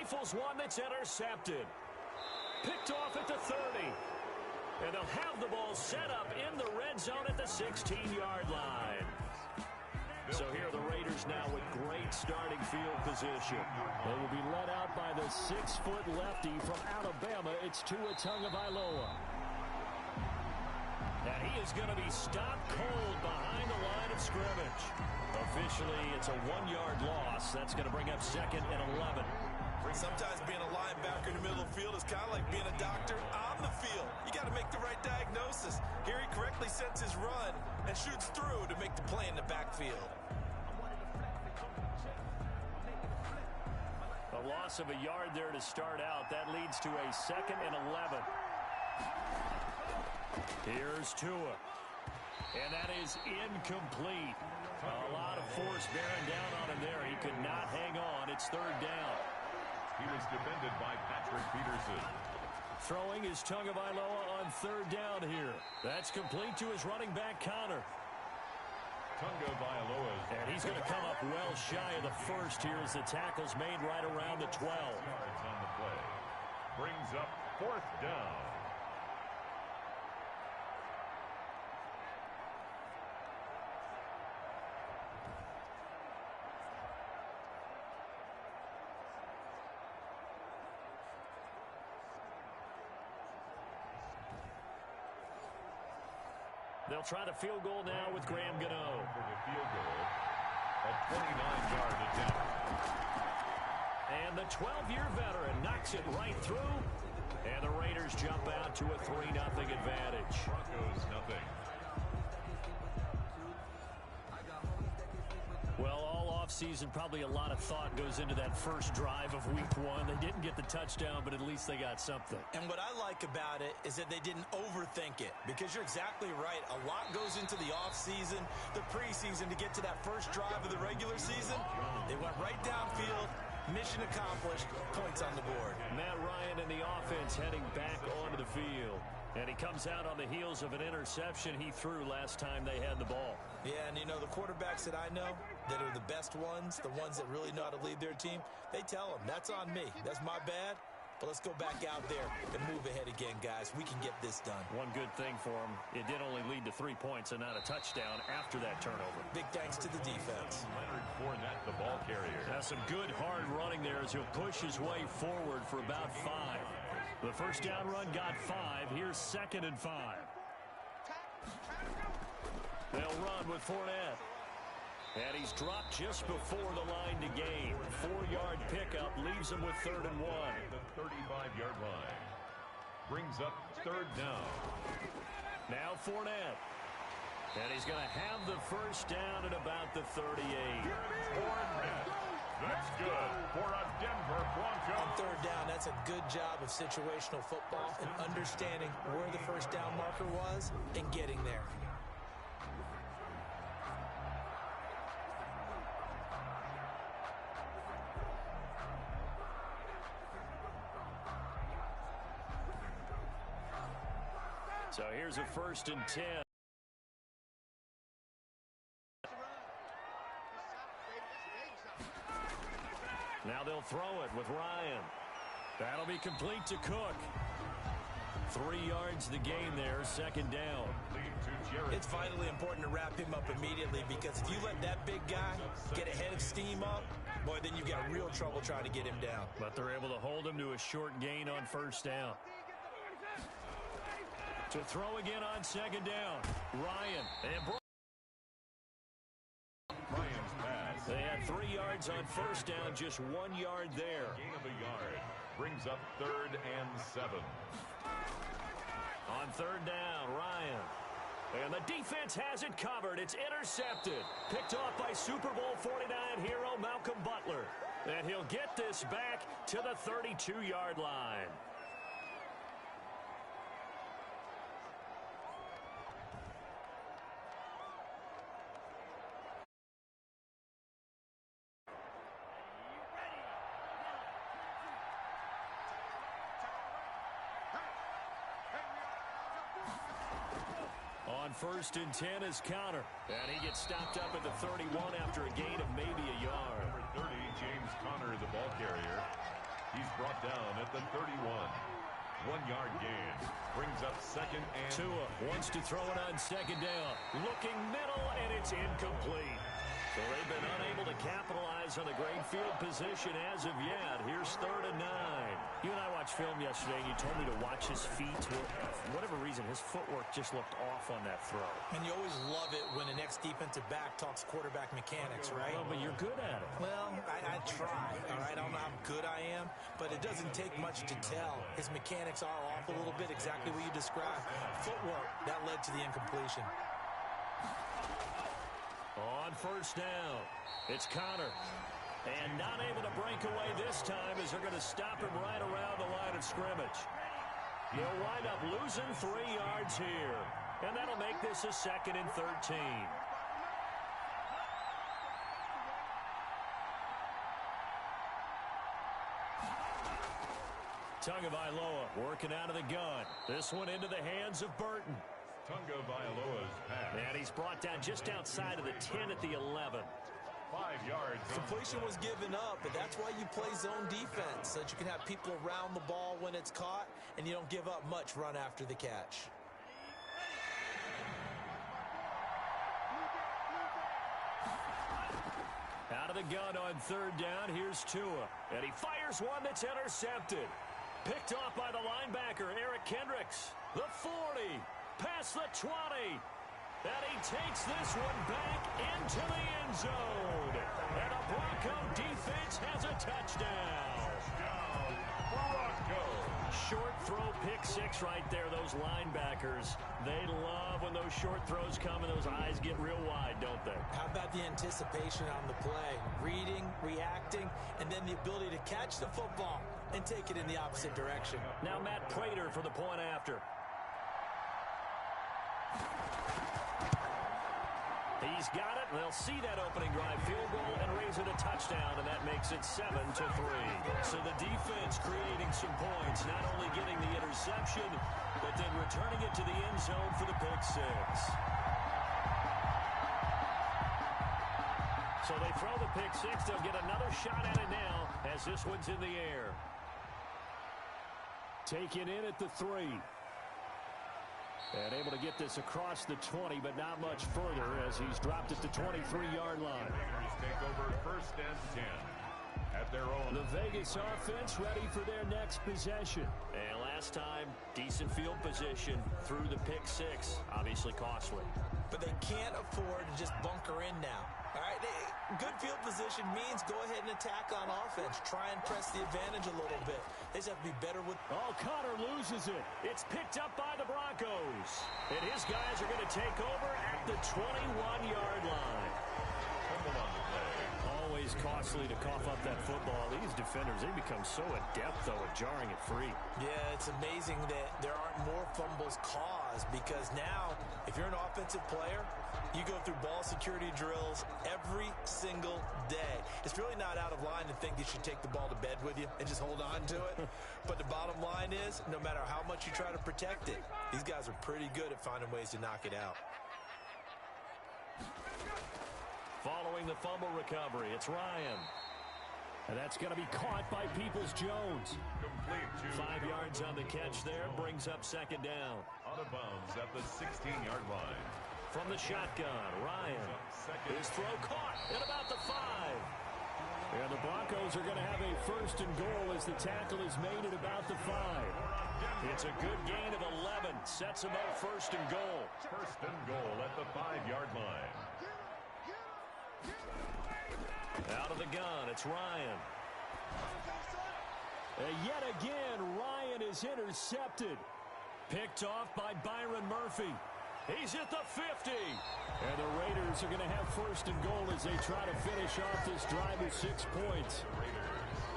rifles one that's intercepted. Picked off at the 30. And they'll have the ball set up in the red zone at the 16-yard line. So here are the Raiders now with great starting field position. They will be led out by the 6-foot lefty from Alabama. It's Tua Tagovailoa. And he is going to be stopped cold behind the line of scrimmage. Officially, it's a 1-yard loss. That's going to bring up 2nd and 11. Sometimes being a linebacker in the middle of the field is kind of like being a doctor on the field. You got to make the right diagnosis. Here he correctly sets his run and shoots through to make the play in the backfield. A loss of a yard there to start out. That leads to a 2nd and 11. Here's Tua. And that is incomplete. A lot of force bearing down on him there. He could not hang on. It's 3rd down. He was defended by Patrick Peterson. Throwing is Tagovailoa on 3rd down here. That's complete to his running back, Connor. Tagovailoa. And he's going to come up well shy of the first here as the tackle's made right around the 12. Yards on the play. Brings up 4th down. They'll try the field goal now with Graham Gano. For the field goal, a 29-yard attempt. And the 12-year veteran knocks it right through. And the Raiders jump out to a 3-0 advantage. Broncos nothing. Well, all offseason, probably a lot of thought goes into that first drive of week 1. They didn't get the touchdown, but at least they got something. And what I like about it is that they didn't overthink it, because you're exactly right. A lot goes into the offseason, the preseason, to get to that first drive of the regular season. They went right downfield. Mission accomplished. Points on the board. Matt Ryan and the offense heading back onto the field. And he comes out on the heels of an interception he threw last time they had the ball. Yeah, and you know, the quarterbacks that I know that are the best ones, the ones that really know how to lead their team, they tell them, that's on me. That's my bad. But let's go back out there and move ahead again, guys. We can get this done. One good thing for him, it did only lead to 3 points and not a touchdown after that turnover. Big thanks to the defense. Leonard Fournette, the ball carrier. Now some good hard running there as he'll push his way forward for about 5. The first down run got 5. Here's 2nd and 5. They'll run with Fournette. And he's dropped just before the line to gain. 4-yard pickup leaves him with 3rd and 1. The 35-yard line. Brings up 3rd down. Now Fournette. And he's going to have the first down at about the 38. Fournette. That's good for a Denver Bronco. On 3rd down, that's a good job of situational football and understanding where the first down marker was and getting there. So here's a 1st and 10. Now they'll throw it with Ryan. That'll be complete to Cook. 3 yards the gain there, 2nd down. It's vitally important to wrap him up immediately, because if you let that big guy get ahead of steam up, boy, then you've got real trouble trying to get him down. But they're able to hold him to a short gain on 1st down. To throw again on 2nd down. Ryan. And Ryan's pass. they had 3 yards on 1st down, just 1 yard there. Gain of a yard. Brings up 3rd and 7. On 3rd down, Ryan. And the defense has it covered. It's intercepted. Picked off by Super Bowl 49 hero Malcolm Butler. And he'll get this back to the 32-yard line. On 1st and 10 is Connor. And he gets stopped up at the 31 after a gain of maybe a yard. Number 30, James Conner, the ball carrier. He's brought down at the 31. 1-yard gain. Brings up second and... Tua wants to throw it on second down. Looking middle, and it's incomplete. So they've been unable to capitalize on a great field position as of yet. Here's 3rd and 9. You and I watched film yesterday, and you told me to watch his feet. For whatever reason, his footwork just looked off on that throw. And you always love it when an ex-defensive back talks quarterback mechanics, right? Well, but you're good at it. Well, I try, all right? I don't know how good I am, but it doesn't take much to tell. His mechanics are off a little bit, exactly what you described. Footwork, that led to the incompletion. On 1st down, it's Connor. And not able to break away this time as they're going to stop him right around the line of scrimmage. He'll wind up losing 3 yards here. And that'll make this a 2nd and 13. Tagovailoa working out of the gun. This one into the hands of Burton. Tagovailoa's pass. And he's brought down just outside of the 10 at the 11. 5 yards. Completion was given up, but that's why you play zone defense, so that you can have people around the ball when it's caught, and you don't give up much run after the catch. Out of the gun on 3rd down, here's Tua. And he fires one that's intercepted. Picked off by the linebacker, Eric Kendricks. The 40, past the 20. And he takes this one back into the end zone. And the Bronco defense has a touchdown. Short throw, pick 6 right there. Those linebackers, they love when those short throws come and those eyes get real wide, don't they? How about the anticipation on the play? Reading, reacting, and then the ability to catch the football and take it in the opposite direction. Now Matt Prater for the point after. He's got it. They'll see that opening drive field goal and raise it a touchdown, and that makes it 7-3. So the defense creating some points, not only getting the interception, but then returning it to the end zone for the pick 6. So they throw the pick 6. They'll get another shot at it now as this one's in the air. Taken in at the 3. And able to get this across the 20, but not much further as he's dropped at the 23-yard line. Raiders take over 1st and 10 at their own. The Vegas offense ready for their next possession. And last time, decent field position through the pick 6. Obviously costly. But they can't afford to just bunker in now. All right, good field position means go ahead and attack on offense. Try and press the advantage a little bit. They just have to be better with... Oh, Connor loses it. It's picked up by the Broncos. And his guys are going to take over at the 21-yard line. Always costly to cough up that football. These defenders, they become so adept, though, at jarring it free. Yeah, it's amazing that there aren't more fumbles caused because now, if you're an offensive player, you go through ball security drills every single day. It's really not out of line to think you should take the ball to bed with you and just hold on to it. But the bottom line is, no matter how much you try to protect it, these guys are pretty good at finding ways to knock it out. Following the fumble recovery, it's Ryan. And that's going to be caught by Peoples-Jones. 5 yards on the catch there, brings up 2nd down. Out of bounds at the 16-yard line. From the shotgun, Ryan. His throw caught at about the 5. And the Broncos are going to have a 1st and goal as the tackle is made at about the 5. It's a good gain of 11. Sets them up 1st and goal. 1st and goal at the 5-yard line. Out of the gun, it's Ryan. And yet again, Ryan is intercepted. Picked off by Byron Murphy. He's at the 50. And the Raiders are going to have 1st and goal as they try to finish off this drive with 6 points.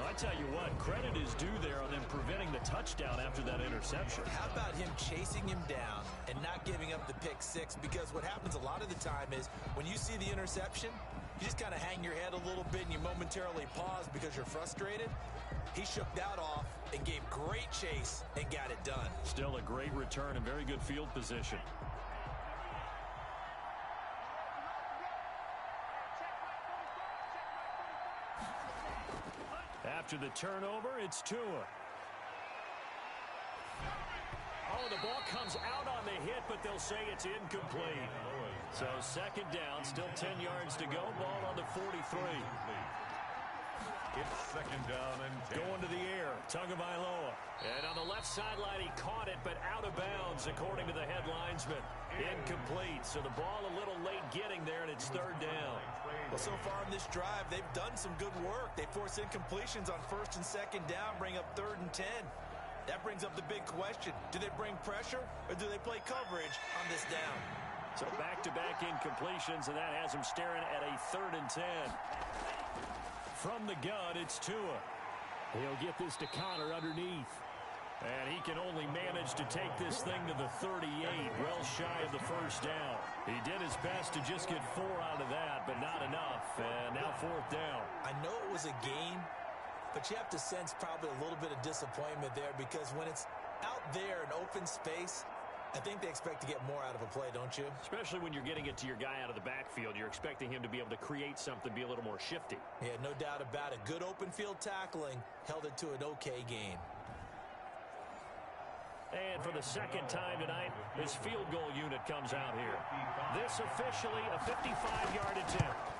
I tell you what, credit is due there on them preventing the touchdown after that interception. How about him chasing him down and not giving up the pick 6? Because what happens a lot of the time is when you see the interception, you just kind of hang your head a little bit and you momentarily pause because you're frustrated. He shook that off and gave great chase and got it done. Still a great return and very good field position. After the turnover, it's Tua. Oh, the ball comes out on the hit, but they'll say it's incomplete. So second down, still 10 yards to go. Ball on the 43. It's second down and 10. Going to the air, Tagovailoa. And on the left sideline, he caught it, but out of bounds, according to the head linesman. Incomplete, so the ball a little late getting there, and it's third down. Well, so far on this drive, they've done some good work. They force incompletions on first and second down, bring up third and 10. That brings up the big question. Do they bring pressure, or do they play coverage on this down? So back-to-back incompletions, and that has him staring at a third and 10. From the gun, it's Tua. He'll get this to Connor underneath. And he can only manage to take this thing to the 38, well shy of the first down. He did his best to just get 4 out of that, but not enough. And now fourth down. I know it was a gain, but you have to sense probably a little bit of disappointment there, because when it's out there in open space, I think they expect to get more out of a play, don't you? Especially when you're getting it to your guy out of the backfield. You're expecting him to be able to create something, be a little more shifty. Yeah, no doubt about it. Good open field tackling held it to an okay gain. And for the second time tonight, his field goal unit comes out here. This officially a 55-yard attempt.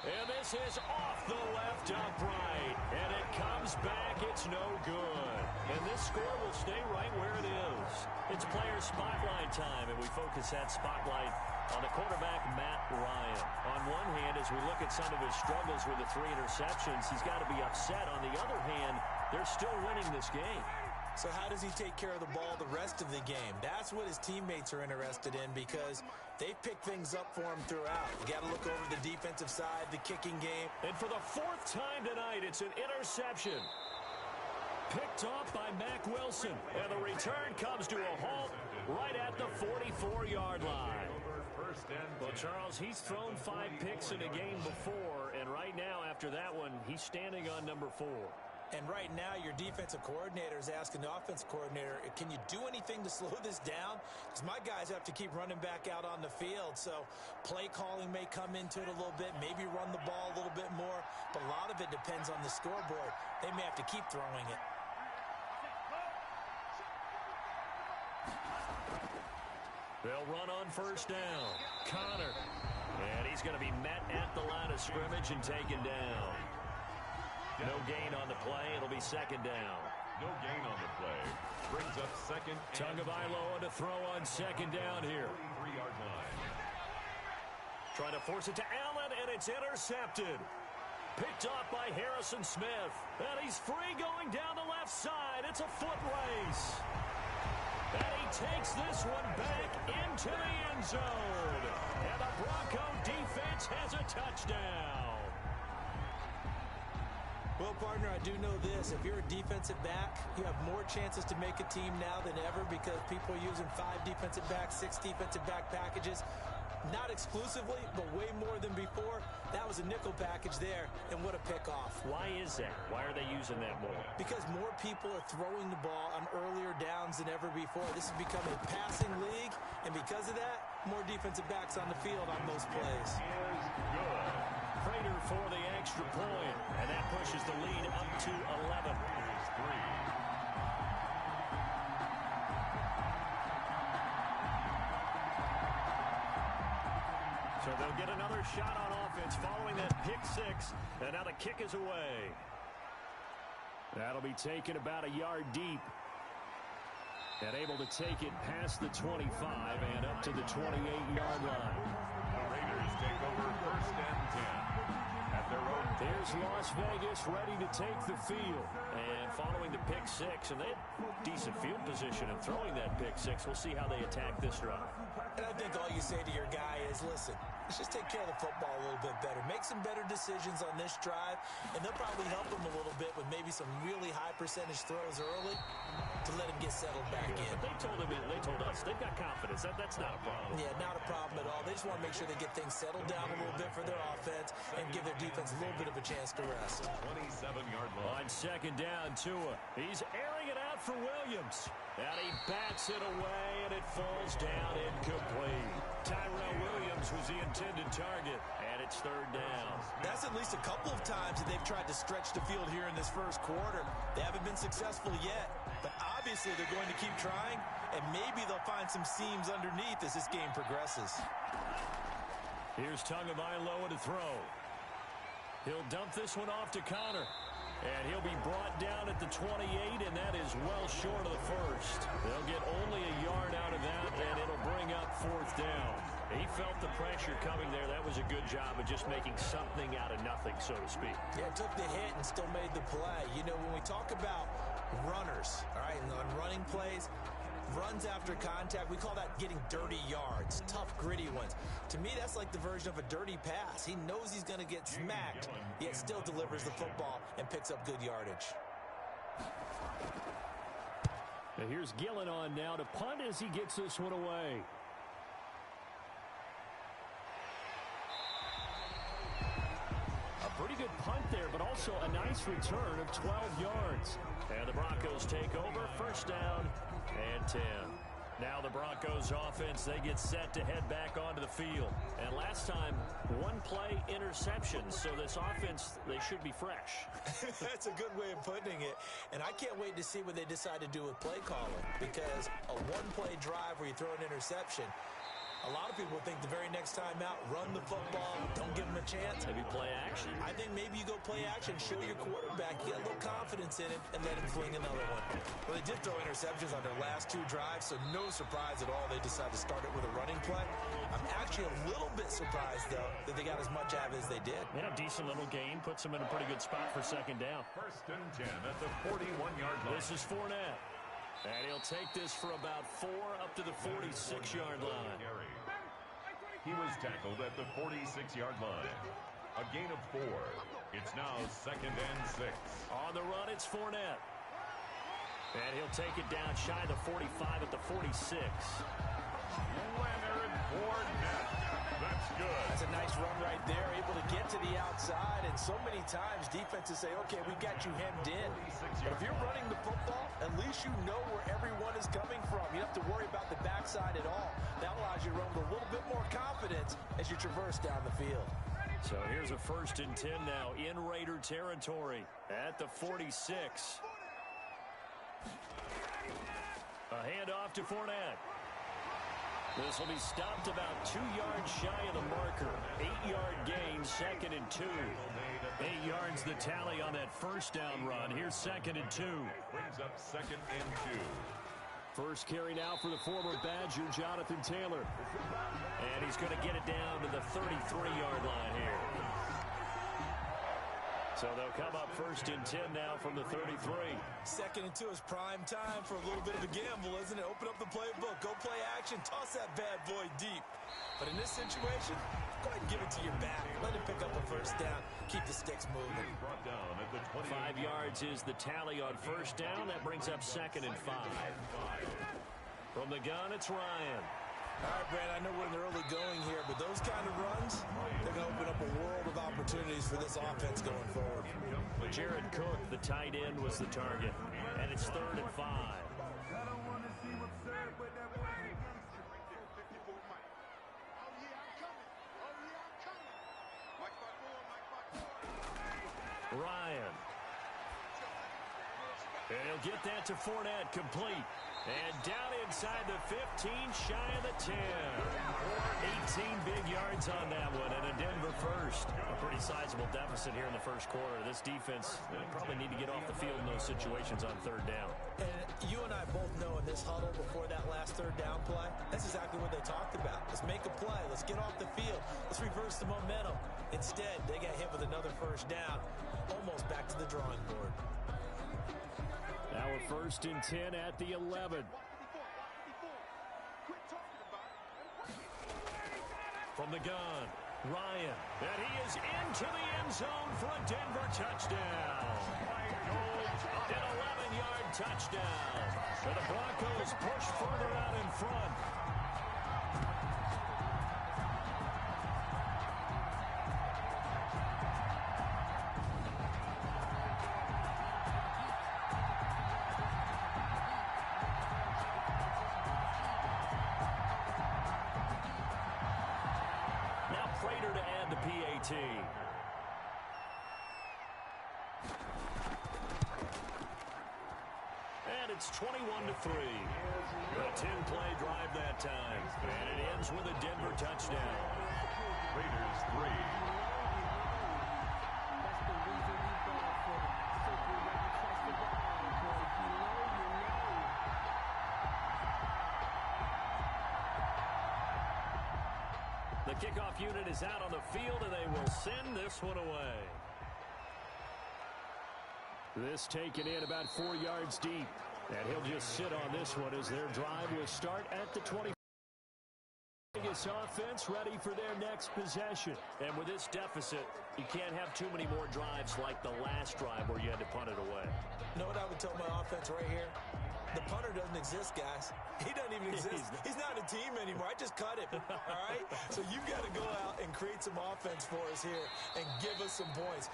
And this is off the left upright. And it comes back. It's no good. And this score will stay right where it is. It's player spotlight time, and we focus that spotlight on the quarterback, Matt Ryan. On one hand, as we look at some of his struggles with the 3 interceptions, he's got to be upset. On the other hand, they're still winning this game. So how does he take care of the ball the rest of the game? That's what his teammates are interested in, because they pick things up for him throughout. You got to look over the defensive side, the kicking game. And for the 4th time tonight, it's an interception. Picked off by Mack Wilson. And the return comes to a halt right at the 44-yard line. Well, Charles, he's thrown 5 picks in a game before, and right now, after that one, he's standing on number 4. And right now, your defensive coordinator is asking the offensive coordinator, can you do anything to slow this down? Because my guys have to keep running back out on the field. So play calling may come into it a little bit, maybe run the ball a little bit more. But a lot of it depends on the scoreboard. They may have to keep throwing it. They'll run on first down. Connor. And he's going to be met at the line of scrimmage and taken down. No gain on the play. It'll be second down. No gain on the play. Brings up second. Tagovailoa to throw on second down here. 3-yard line. Trying to force it to Allen, and it's intercepted. Picked off by Harrison Smith. And he's free going down the left side. It's a foot race. And he takes this one back into the end zone. And the Bronco defense has a touchdown. Well, partner, I do know this. If you're a defensive back, you have more chances to make a team now than ever, because people are using 5 defensive backs, 6 defensive back packages. Not exclusively, but way more than before. That was a nickel package there, and what a pickoff. Why is that? Why are they using that more? Because more people are throwing the ball on earlier downs than ever before. This has become a passing league, and because of that, more defensive backs on the field on most plays. Good. Prater for the extra point, and that pushes the lead up to 11. So they'll get another shot on offense following that pick 6, and now the kick is away. That'll be taken about a yard deep. And able to take it past the 25 and up to the 28-yard line. The Raiders take over first and 10 at their own. There's Las Vegas ready to take the field. And following the pick 6, and they had decent field position in throwing that pick 6. We'll see how they attack this drive. And I think all you say to your guy is, listen, let's just take care of the football a little bit better. Make some better decisions on this drive, and they'll probably help him a little bit with maybe some really high percentage throws early to let him get settled back in. They told us they've got confidence. That's not a problem. Yeah, not a problem at all. They just want to make sure they get things settled down a little bit for their offense and give their defense a little bit of a chance to rest. 27-yard line. On second down, Tua. He's airing it out for Williams. And he bats it away, and it falls down incomplete. Tyrell Williams was the intended target, and it's third down. That's at least a couple of times that they've tried to stretch the field here in this first quarter. They haven't been successful yet, but obviously they're going to keep trying, and maybe they'll find some seams underneath as this game progresses. Here's Tagovailoa to throw. He'll dump this one off to Connor. And he'll be brought down at the 28, and that is well short of the first. They'll get only a yard out of that, and it'll bring up fourth down. He felt the pressure coming there. That was a good job of just making something out of nothing, so to speak. Yeah, took the hit and still made the play. You know, when we talk about runners, all right, and on running plays, runs after contact, we call that getting dirty yards, tough, gritty ones. To me, that's like the version of a dirty pass. He knows he's going to get smacked, yet still delivers the football and picks up good yardage. Now here's Gillen on now to punt as he gets this one away. A pretty good punt there, but also a nice return of 12 yards. And the Broncos take over, first down and 10. Now the Broncos offense, they get set to head back onto the field. And last time, one play interception. So this offense, they should be fresh. That's a good way of putting it. And I can't wait to see what they decide to do with play calling. Because a one-play drive where you throw an interception, a lot of people think the very next time out, run the football, don't give them a chance. Maybe play action. I think maybe you go play action, show your quarterback, get a little confidence in him, and let him fling another one. Well, they did throw interceptions on their last two drives, so no surprise at all they decided to start it with a running play. I'm actually a little bit surprised, though, that they got as much out of it as they did. Yeah, decent little gain, puts them in a pretty good spot for second down. First and 10 at the 41-yard line. This is Fournette. And he'll take this for about 4 up to the 46-yard line. He was tackled at the 46-yard line. A gain of 4. It's now second and 6. On the run, it's Fournette. And he'll take it down shy of the 45 at the 46. Leonard Fournette. That's good. That's a nice run right there, able to get to the outside, and so many times defenses say, okay, we got you hemmed in. But if you're running the football, at least you know where everyone is coming from. You don't have to worry about the backside at all. That allows you to run with a little bit more confidence as you traverse down the field. So here's a first and 10 now in Raider territory at the 46. A handoff to Fournette. This will be stopped about 2 yards shy of the marker. 8-yard gain, second and 2. 8 yards the tally on that first down run. Here's second and 2. Brings up second and 2. First carry now for the former Badger, Jonathan Taylor. And he's going to get it down to the 33-yard line here. So they'll come up first and 10 now from the 33. Second and 2 is prime time for a little bit of a gamble, isn't it? Open up the playbook, go play action, toss that bad boy deep. But in this situation, go ahead and give it to your back. Let him pick up a first down. Keep the sticks moving. Brought down at the 5 yards is the tally on first down. That brings up second and 5. From the gun, it's Ryan. All right, Brad, I know we're in the early going here, but those kind of runs, they're going to open up a world of opportunities for this offense going forward. Jared Cook, the tight end, was the target. And it's third and 5. Ryan. And he'll get that to Fournette, complete. And down inside the 15, shy of the 10. 18 big yards on that one, and a Denver first. A pretty sizable deficit here in the first quarter. This defense probably need to get off the field in those situations on third down. And you and I both know in this huddle before that last third down play, that's exactly what they talked about. Let's make a play. Let's get off the field. Let's reverse the momentum. Instead, they got hit with another first down, almost back to the drawing board. Now a first and 10 at the 11. From the gun, Ryan. And he is into the end zone for a Denver touchdown. An 11-yard touchdown. And the Broncos push further out in front. and it's 21-3. A 10-play drive that time, and it ends with a Denver touchdown. Raiders 3. The kickoff unit is out on the field, and they will send this one away. This taken in about 4 yards deep. And he'll just sit on this one as their drive will start at the 20. Vegas offense ready for their next possession. And with this deficit, you can't have too many more drives like the last drive where you had to punt it away. You know what I would tell my offense right here? The punter doesn't exist, guys. He doesn't even exist. He's not a team anymore. I just cut him, all right? So you've got to go out and create some offense for us here and give us some points.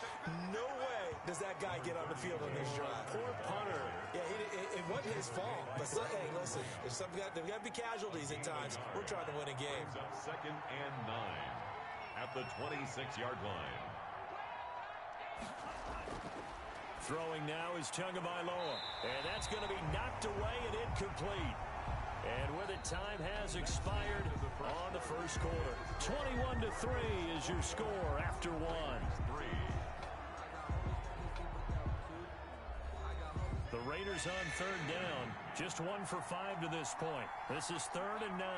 No way does that guy get on the field on this drive. Poor punter. Yeah, it wasn't his fault. But, hey, listen, there's got to be casualties at times. We're trying to win a game. Brings up 2nd and 9 at the 26-yard line. Throwing now is Tagovailoa, and that's going to be knocked away and incomplete. And with it, time has expired on the first quarter. 21-3 is your score after one. The Raiders on 3rd down, just 1 for 5 to this point. This is 3rd and 9.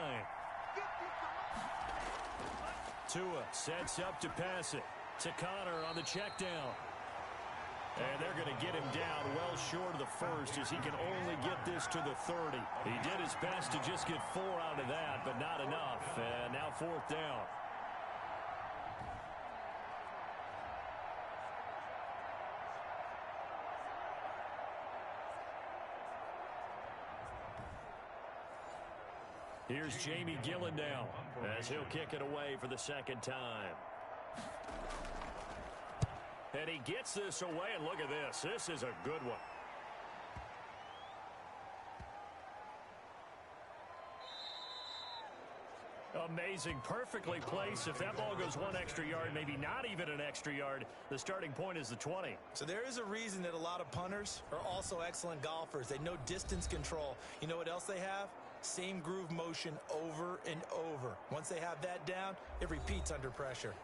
Tua sets up to pass it to Connor on the check down. And they're going to get him down well short of the first as he can only get this to the 30. He did his best to just get 4 out of that, but not enough. And now 4th down. Here's Jamie Gillen now as he'll kick it away for the 2nd time. And he gets this away, and look at this. This is a good one. Amazing. Perfectly placed. If that ball goes 1 extra yard, maybe not even an extra yard, the starting point is the 20. So there is a reason that a lot of punters are also excellent golfers. They know distance control. You know what else they have? Same groove motion over and over. Once they have that down, it repeats under pressure.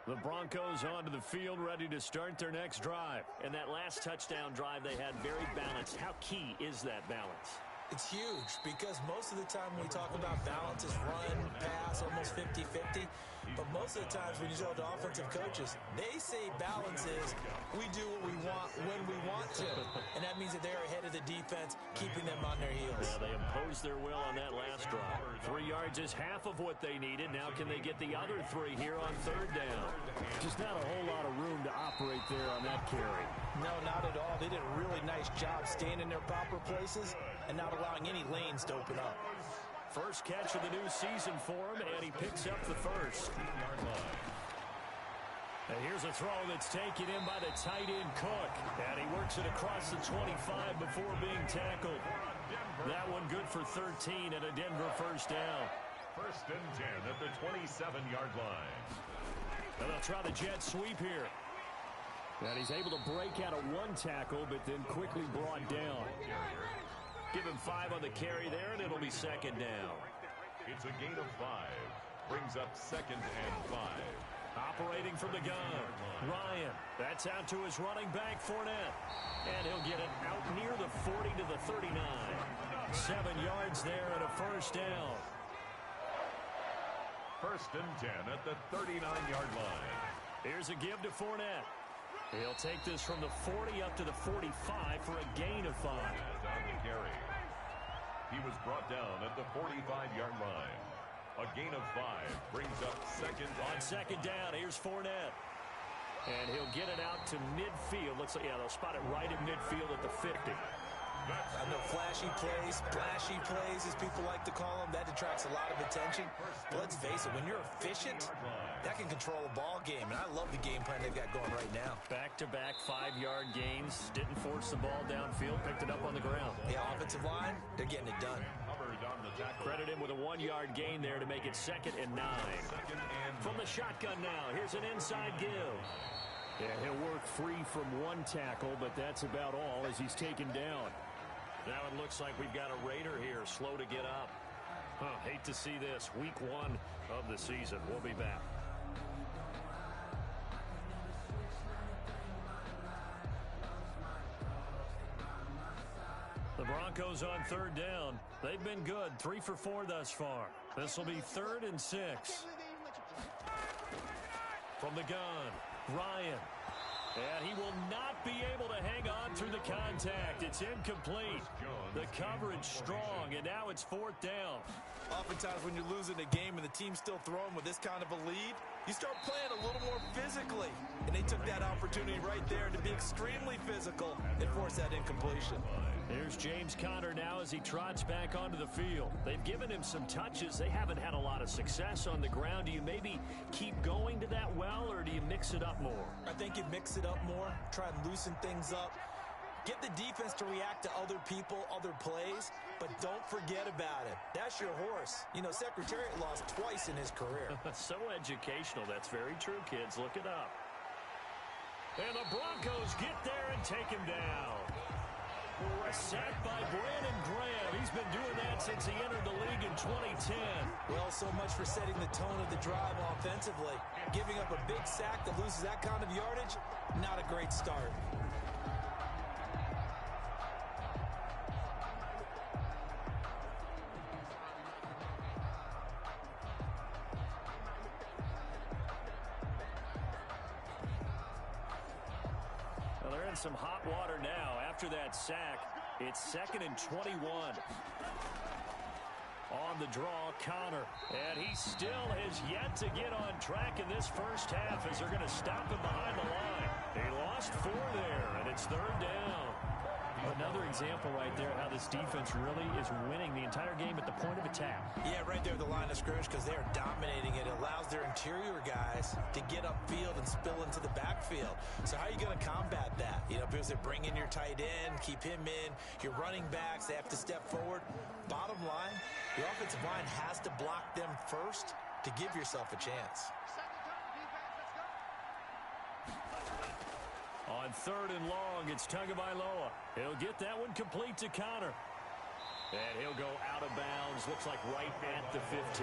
The Broncos onto the field, ready to start their next drive. And that last touchdown drive they had very balanced. How key is that balance? It's huge because most of the time when we talk about balance is run, pass, almost 50-50. But most of the times when you talk to offensive coaches, they say balance is we do what we want when we want to. And that means that they're ahead of the defense, keeping them on their heels. Yeah, they imposed their will on that last drive. 3 yards is half of what they needed. Now can they get the other 3 here on 3rd down? Just not a whole lot of room to operate there on that carry. No, not at all. They did a really nice job staying in their proper places and not allowing any lanes to open up. First catch of the new season for him, and he picks up the first. And here's a throw that's taken in by the tight end Cook. And he works it across the 25 before being tackled. That one good for 13 and a Denver first down. 1st and 10 at the 27-yard line. And they'll try the jet sweep here. And he's able to break out of 1 tackle, but then quickly brought down. Give him 5 on the carry there, and it'll be 2nd down. It's a gain of 5. Brings up 2nd and 5. Operating from the gun, Ryan. That's out to his running back, Fournette. And he'll get it out near the 40 to the 39. 7 yards there and a first down. 1st and 10 at the 39-yard line. Here's a give to Fournette. He'll take this from the 40 up to the 45 for a gain of 5. On the carry. He was brought down at the 45-yard line. A gain of 5 brings up 2nd. On 2nd down, here's Fournette. And he'll get it out to midfield. Looks like, yeah, they'll spot it right in midfield at the 50. I know flashy plays, as people like to call them, that detracts a lot of attention. But let's face it, when you're efficient, that can control a ball game. And I love the game plan they've got going right now. Back-to-back 5-yard gains. Didn't force the ball downfield. Picked it up on the ground. The offensive line, they're getting it done. Credit him with a 1-yard gain there to make it 2nd and 9. From the shotgun now, here's an inside give. Yeah, he'll work free from 1 tackle, but that's about all as he's taken down. Now it looks like we've got a Raider here, slow to get up. Hate to see this. Week 1 of the season. We'll be back. The Broncos on 3rd down. They've been good. 3 for 4 thus far. This will be 3rd and 6. From the gun, Ryan. And he will not be able to hang on through the contact. It's incomplete. The coverage strong, and now it's 4th down. Oftentimes when you're losing a game and the team's still throwing with this kind of a lead, you start playing a little more physically. And they took that opportunity right there to be extremely physical and force that incompletion. Here's James Conner now as he trots back onto the field. They've given him some touches. They haven't had a lot of success on the ground. Do you maybe keep going to that well, or do you mix it up more? I think you mix it up more, try and loosen things up. Get the defense to react to other people, other plays, but don't forget about it. That's your horse. You know, Secretariat lost twice in his career. So educational. That's very true, kids. Look it up. And the Broncos get there and take him down. A sack by Brandon Graham. He's been doing that since he entered the league in 2010. Well, so much for setting the tone of the drive offensively. Giving up a big sack that loses that kind of yardage, not a great start. Well, they're in some hot water now. After that sack, it's 2nd and 21. On the draw, Conner. And he still has yet to get on track in this first half as they're going to stop him behind the line. He lost 4 there, and it's 3rd down. Another example right there how this defense really is winning the entire game at the point of attack. Yeah, right there at the line of scrimmage because they're dominating it. It allows their interior guys to get upfield and spill into the backfield. So how are you going to combat that? You know, because they bring in your tight end, keep him in. Your running backs, they have to step forward. Bottom line, your offensive line has to block them first to give yourself a chance. On 3rd and long, it's Tagovailoa. He'll get that one complete to Conner. And he'll go out of bounds, looks like right at the 15.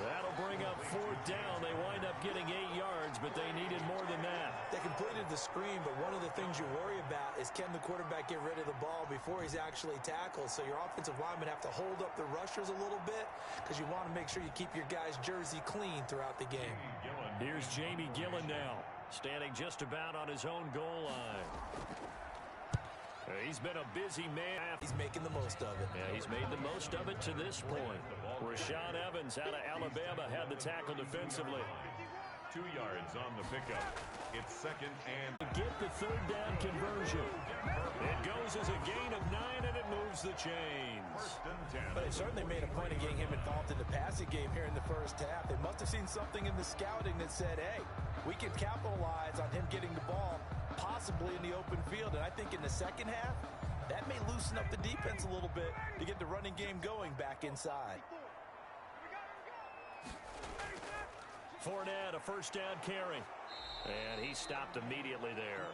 That'll bring up 4th down. They wind up getting 8 yards, but they needed more than that. They completed the screen, but one of the things you worry about is can the quarterback get rid of the ball before he's actually tackled. So your offensive linemen have to hold up the rushers a little bit because you want to make sure you keep your guy's jersey clean throughout the game. Here's Jamie Gillen now, standing just about on his own goal line. He's been a busy man. He's making the most of it. Yeah, he's made the most of it to this point. Rashaan Evans out of Alabama had the tackle defensively. 2 yards on the pickup. It's 2nd and... Get the 3rd down conversion. It goes as a gain of 9, and it moves the chains. But they certainly made a point of getting him involved in the passing game here in the first half. They must have seen something in the scouting that said, hey, we can capitalize on him getting the ball possibly in the open field. And I think in the second half, that may loosen up the defense a little bit to get the running game going back inside. Fournette, a 1st down carry. And he stopped immediately there.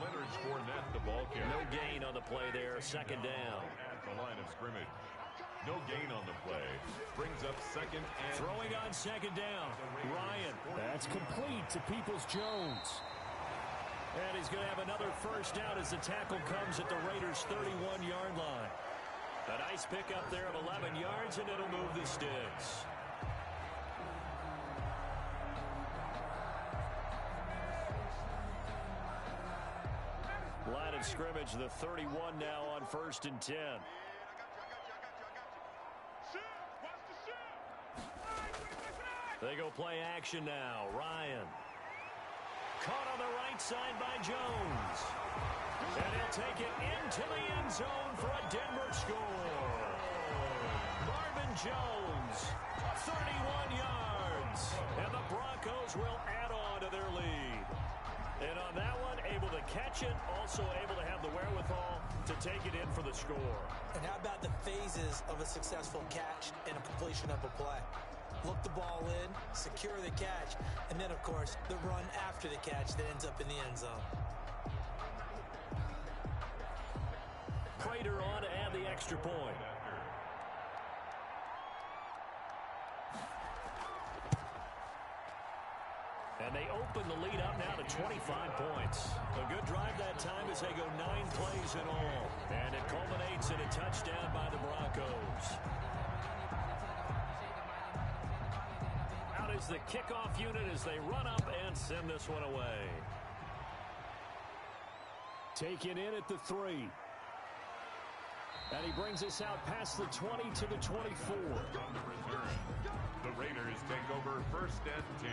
Leonard Fournette, the ball carrier. No gain on the play there. 2nd down. At the line of scrimmage. No gain on the play. Brings up 2nd and... Throwing on 2nd down. Ryan. That's complete to Peoples-Jones. And he's going to have another 1st down as the tackle comes at the Raiders' 31-yard line. A nice pickup there of 11 yards, and it'll move the sticks. Line of scrimmage, the 31 now on 1st and 10. They go play action now. Ryan. Caught on the right side by Jones. And he'll take it into the end zone for a Denver score. Marvin Jones, 31 yards. And the Broncos will add on to their lead. And on that one, able to catch it, also able to have the wherewithal to take it in for the score. And how about the phases of a successful catch and a completion of a play? Look the ball in, secure the catch, and then, of course, the run after the catch that ends up in the end zone. Prater on to add the extra. extra point. And they open the lead up now to 25 points. A good drive that time as they go 9 plays in all. And it culminates in a touchdown by the Broncos. Out is the kickoff unit as they run up and send this one away. Taken in at the 3. And he brings us out past the 20 to the 24. From the return, the Raiders take over 1st and 10.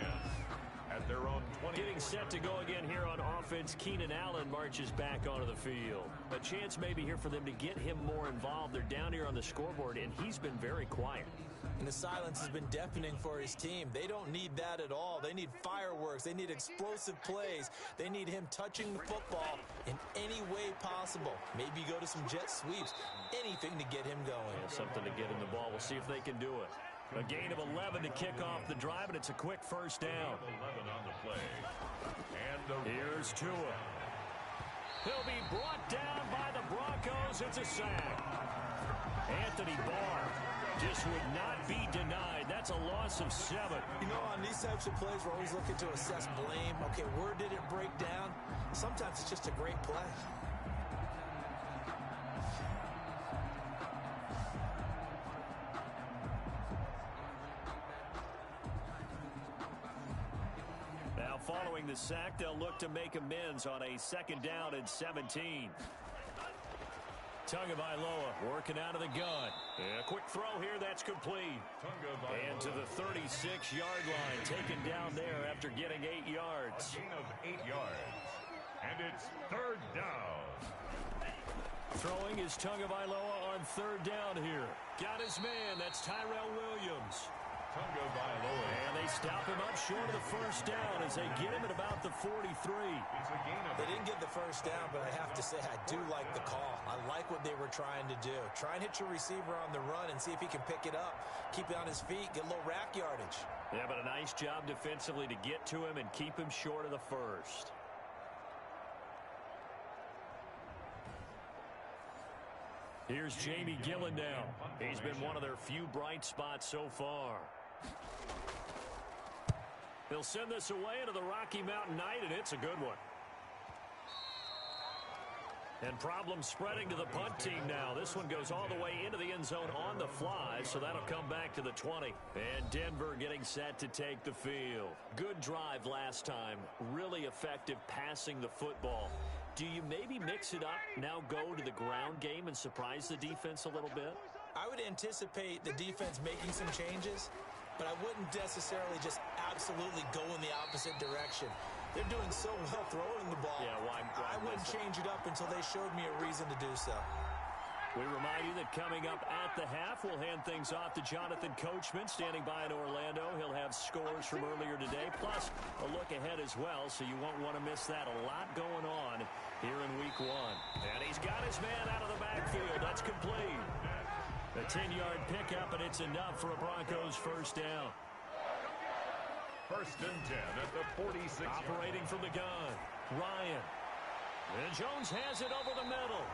At their own 20. Getting set to go again here on offense, Keenan Allen marches back onto the field. A chance maybe here for them to get him more involved. They're down here on the scoreboard, and he's been very quiet. And the silence has been deafening for his team. They don't need that at all. They need fireworks. They need explosive plays. They need him touching the football in any way possible. Maybe go to some jet sweeps. Anything to get him going. Yeah, something to get him the ball. We'll see if they can do it. A gain of 11 to kick off the drive, and it's a quick first down. 11 on the play. And here's Tua. He'll be brought down by the Broncos. It's a sack. Anthony Barr just would not be denied. That's a loss of 7. You know, on these types of plays, we're always looking to assess blame. Okay, where did it break down? Sometimes it's just a great play. Following the sack, they'll look to make amends on a 2nd down and 17. Tagovailoa working out of the gun. And a quick throw here that's complete. And to the 36-yard line, taken down there after getting 8 yards. A gain of 8 yards. And it's 3rd down. Throwing is Tagovailoa on 3rd down here. Got his man. That's Tyrell Williams. And they stop him up short of the 1st down as they get him at about the 43. They didn't get the 1st down, but I have to say I do like the call. I like what they were trying to do. Try and hit your receiver on the run and see if he can pick it up. Keep it on his feet, get a little rack yardage. Yeah, but a nice job defensively to get to him and keep him short of the 1st. Here's Jamie Gillen now. He's been one of their few bright spots so far. They'll send this away into the Rocky Mountain Night, and it's a good one. And problems spreading to the punt team now. This one goes all the way into the end zone on the fly, so that'll come back to the 20. And Denver getting set to take the field. Good drive last time. Really effective passing the football. Do you maybe mix it up, now go to the ground game and surprise the defense a little bit? I would anticipate the defense making some changes, but I wouldn't necessarily just absolutely go in the opposite direction. They're doing so well throwing the ball. Yeah, why I wouldn't change it up until they showed me a reason to do so. We remind you that coming up at the half, we'll hand things off to Jonathan Coachman standing by in Orlando. He'll have scores from earlier today, plus a look ahead as well, so you won't want to miss that. A lot going on here in Week 1. And he's got his man out of the backfield. That's complete. A 10-yard pickup, and it's enough for a Broncos 1st down. 1st and 10 at the 46. Operating from the gun, Ryan. And Jones has it over the middle.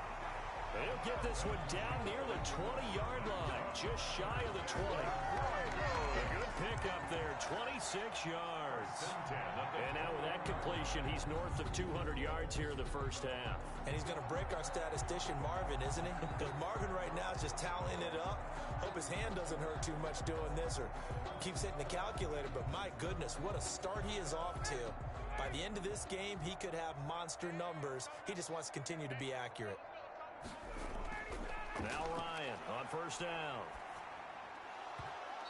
They'll get this one down near the 20-yard line, just shy of the 20. A good pickup there, 26 yards. And now with that completion, he's north of 200 yards here in the 1st half. And he's going to break our statistician, Marvin, isn't he? Because Marvin right now is just tallying it up. Hope his hand doesn't hurt too much doing this or keeps hitting the calculator. But my goodness, what a start he is off to. By the end of this game, he could have monster numbers. He just wants to continue to be accurate. Now Ryan on 1st down.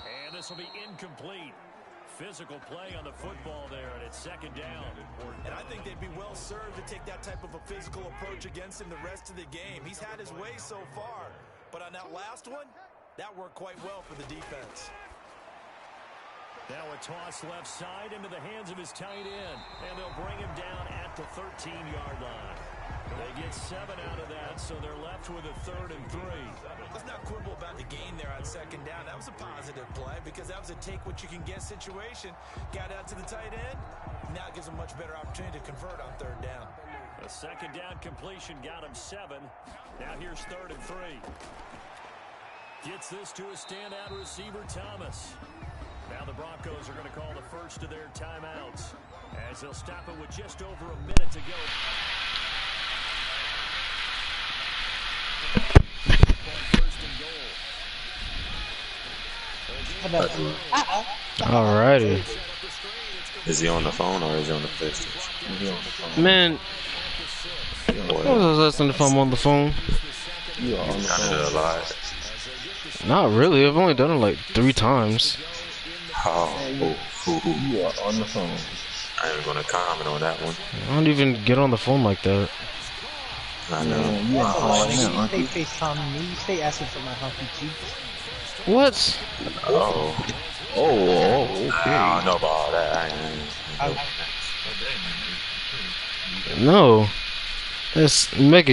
And this will be incomplete. Physical play on the football there, and it's 2nd down. And I think they'd be well served to take that type of a physical approach against him the rest of the game. He's had his way so far. But on that last one, that worked quite well for the defense. Now a toss left side into the hands of his tight end. And they'll bring him down at the 13-yard line. They get 7 out of that, so they're left with a 3rd and 3. Let's not quibble about the gain there on 2nd down. That was a positive play because that was a take-what-you-can-get situation. Got out to the tight end. Now it gives them a much better opportunity to convert on 3rd down. A second down completion got him 7. Now here's 3rd and 3. Gets this to a standout receiver, Thomas. Now the Broncos are going to call the first of their timeouts as they'll stop it with just over a minute to go. First and goal. Alrighty. Is he on the phone or is he on the PlayStation? Man, I was listening if I'm on the phone. You are on the phone. A lot. Not really. I've only done it like 3 times. Oh, you are on the phone. I ain't gonna comment on that one. I don't even get on the phone like that. I know. You are on the phone. You stay FaceTiming me. You stay asking for my healthy cheeks. What? Oh, okay. I don't know about all that. No. That's mega